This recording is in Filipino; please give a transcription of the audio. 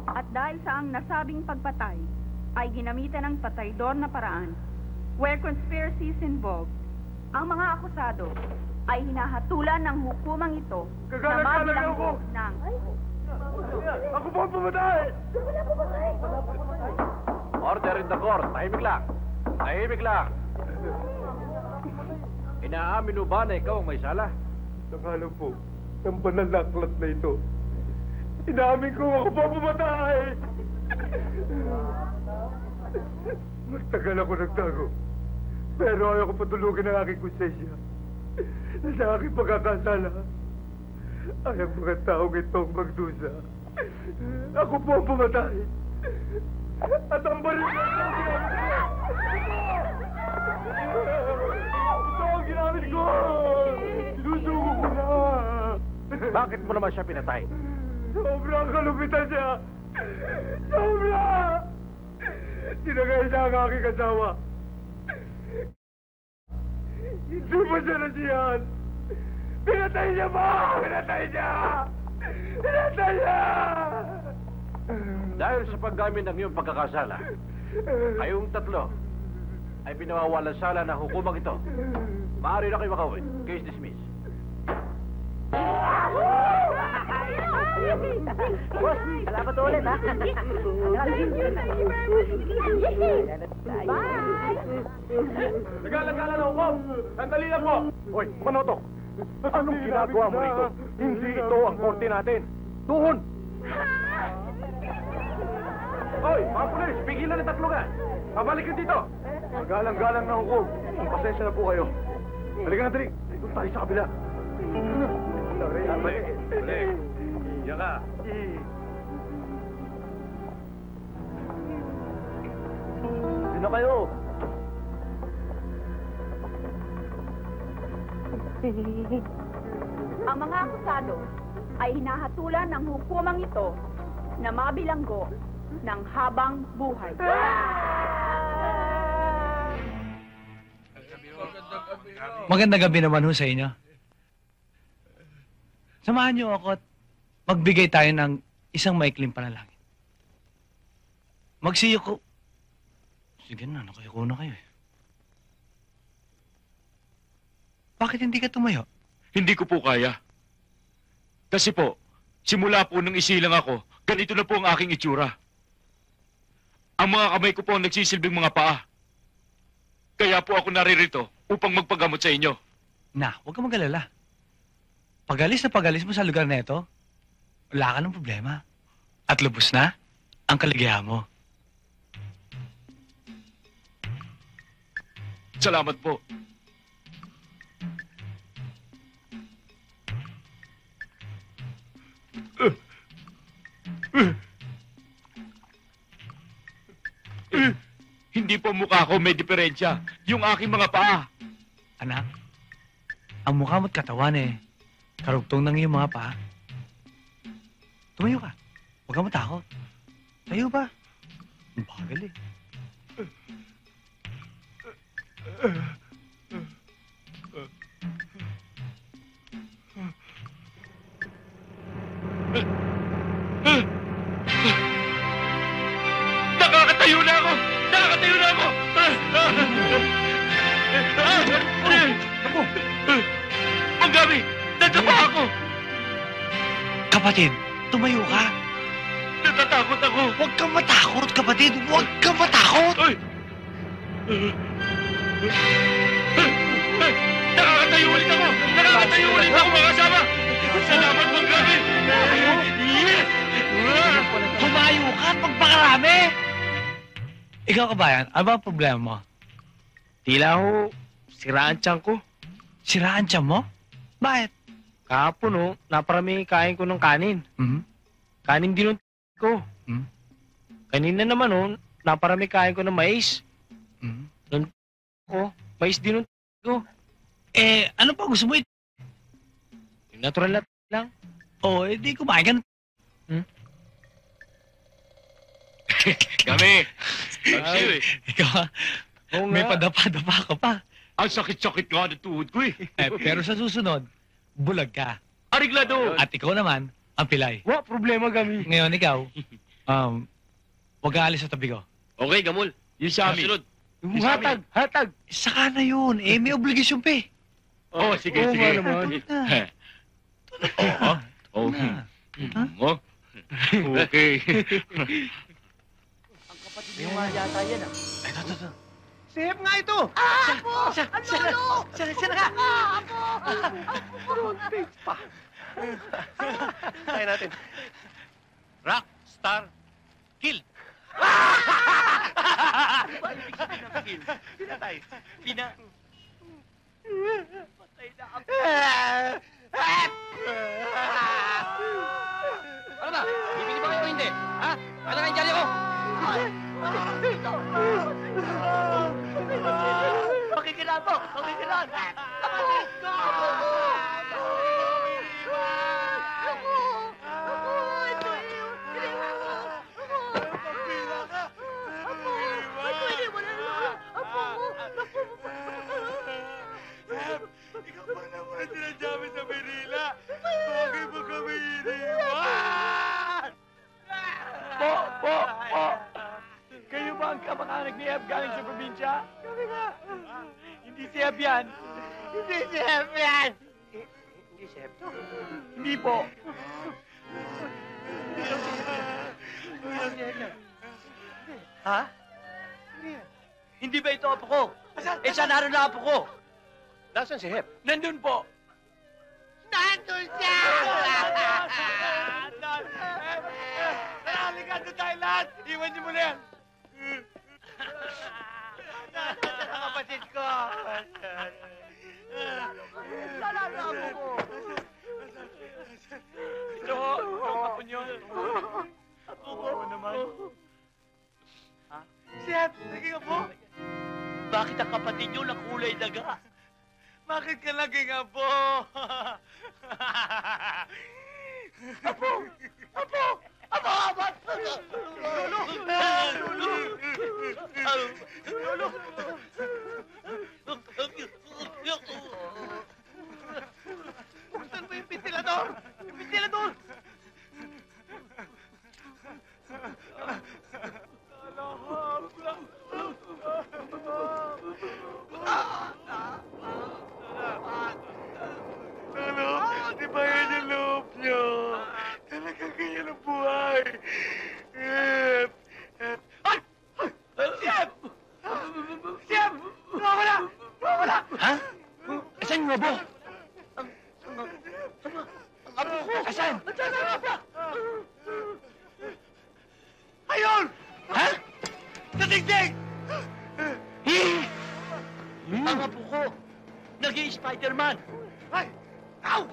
At dahil sa ang nasabing pagpatay ay ginamitan ng pataydor na paraan where conspiracy is involved, ang mga akusado ay hinahatulan ng hukumang ito na mabilanggo ng... Ako po ang pumatay! Order in the court. Tahimik lang. Tahimik lang. Inaamin mo ba na ikaw ang may sala? Nakala po, ng banal na aklat na ito. Inamin ko ako po ang pumatay! Magtagal ako nagtago. Pero ayaw ko patulugin ang aking konsensya. Sa aking pagkakasala. Ay ang mga taong itong magdusa. Ako po ang pumatay. At ang baril ko ang ginamit ko. Ito ang ginamit ko! Sinusuko ko na! Bakit mo naman siya pinatay? Sobrang kalupitan niya! Sobra! Sinagay niya ang aking kasawa. Hindi mo siya nasiyahan. Pinatay niya ba? Pinatay niya! Pinatay niya! Dahil sa paggamit ng iyong pagkakasala, kayong tatlo ay pinawawalan sala ng hukumang ito. Maaari na kayo makauwi. Case dismissed. Boss, salamat ulit, ha? Bye! Nagala-gala na hukom! Sandali lang po! Hoy, Manoto! Anong ginagawa mo rito? Hindi ito ang korte natin. Doon! Hoy, mga pulis! Pigilan ang tatlo nga! Pabalik ka dito! Magalang-galang na hukom. Pasensya na po kayo. Halika na, Trik. Doon tayo sa kabila. Balik! Balik! Iya ka! Hindi na kayo. Ang mga akusado ay hinahatulan ng hukumang ito na mabilanggo ng habang buhay. Magandang gabi naman ho sa inyo. Samahan niyo ako at magbigay tayo ng isang maikling panalangin. Magsiyo ko... Sige na, nakayuko na kayo eh. Bakit hindi ka tumayo? Hindi ko po kaya. Kasi po, simula po nung isilang ako, ganito na po ang aking itsura. Ang mga kamay ko po ang nagsisilbing mga paa. Kaya po ako naririto upang magpagamot sa inyo. Na, huwag ka mag-alala. Pag-alis na pag-alis mo sa lugar na ito, wala ka ng problema. At lubos na ang kaligayahan mo. Salamat po. Hindi po mukha ko may diferensya. Yung aking mga paa. Anak, ang mukha mo't katawan eh. Karugtong ng iyong mga paa. Tumayo ka. Huwag ka matakot. Tayo ba? Ang bagal eh. Nakakatayo na ako! Nakakatayo na ako! Ako! Ang gabi! Nadapa ako! Kapatid, tumayo ka. Natatakot ako! Huwag kang matakot, kapatid. Huwag kang matakot. Ay! Nakakatayo ulit ako! Nakakatayo ulit ako, mga kasama! Salamat, mga gabi! Tumayo ka at magpakarami. Ikaw, kabayan, ano ba ang problema mo? Tila ho, siraan tiyan ko. Siraan tiyan mo? Bakit? Kahapon ho, naparami kain ko ng kanin. Hmm? Kanin din ko. Hmm? Kanina naman ho, naparami kain ko ng mais. Hmm? Mais din ko. Eh, ano pa gusto mo? Yung natural na lang. Oh, di kumain ka. Kami! Pagsiyo eh! Ikaw, Oo may nga. padapa-dapa ka pa. Ang sakit-sakit nga ng tuhod ko eh! Pero sa susunod, bulag ka. Ariglado! At ikaw naman, ang pilay. Wa, problema kami. Ngayon ikaw, Huwag aalis sa tabi ko. Okay, Gamul. Yung sa amin. Sunod. Yung sa amin. Hatag! Saka na yun. Eh, may obligasyon pa eh. Oh, sige, Oo sige. nga naman. Oh, Na. oh. Okay. Ang kapatid niyo nga yata yan ah. Ito. Sihip nga ito! Apo! Ang lolo! Siya na nga! Apo! Kaya natin. Rock, star, kill. Pinatay. Patay na ako. Ano ba? Bibili ba kayo o hindi? Ha? Ano nga yung dyaryo ko? Makikilan po! Makikilan! Kapatid ko! Ikaw pa naman sinadyabi sa Manila. Bakit mo kami iniwan? Po! Kayo ba ang kamag-anak ni Eb galing sa probinsya? Kami nga. Hindi si Eb yan. Hindi si Eb yan. Hindi si Eb to. Hindi po. Ha? Hindi ba ito apo ko? Eh, saan naroon na apo ko? Nasaan si Hep? Nandun po. Nandun siya! Halika doon tayo lahat! Iwan niyo mo na yan! Nasaan ang kapatid ko? Lala na apo ko. Ito ho, yung apo niyo. Apo ko naman. Ha? Si Hep, naging apo? Bakit ang kapatid niyo na kulay daga? Bakit ka naging apo? Apo! Apo! Apo! Apo! Lolo! Lolo! Lolo! Saan ba yung ventilador? Yung ventilador! Lolo, di ba yan yung loob niyo? Talagang ganyan ang buhay. Siyep! Siyep! Nawala! Nawala! Ha? Asan yung abo? Apo ko! Asan? Nasaan ang apo? Ayun! Ha? Sa digdig! Ang apo ko, naging Spider-Man. Ay! Ow!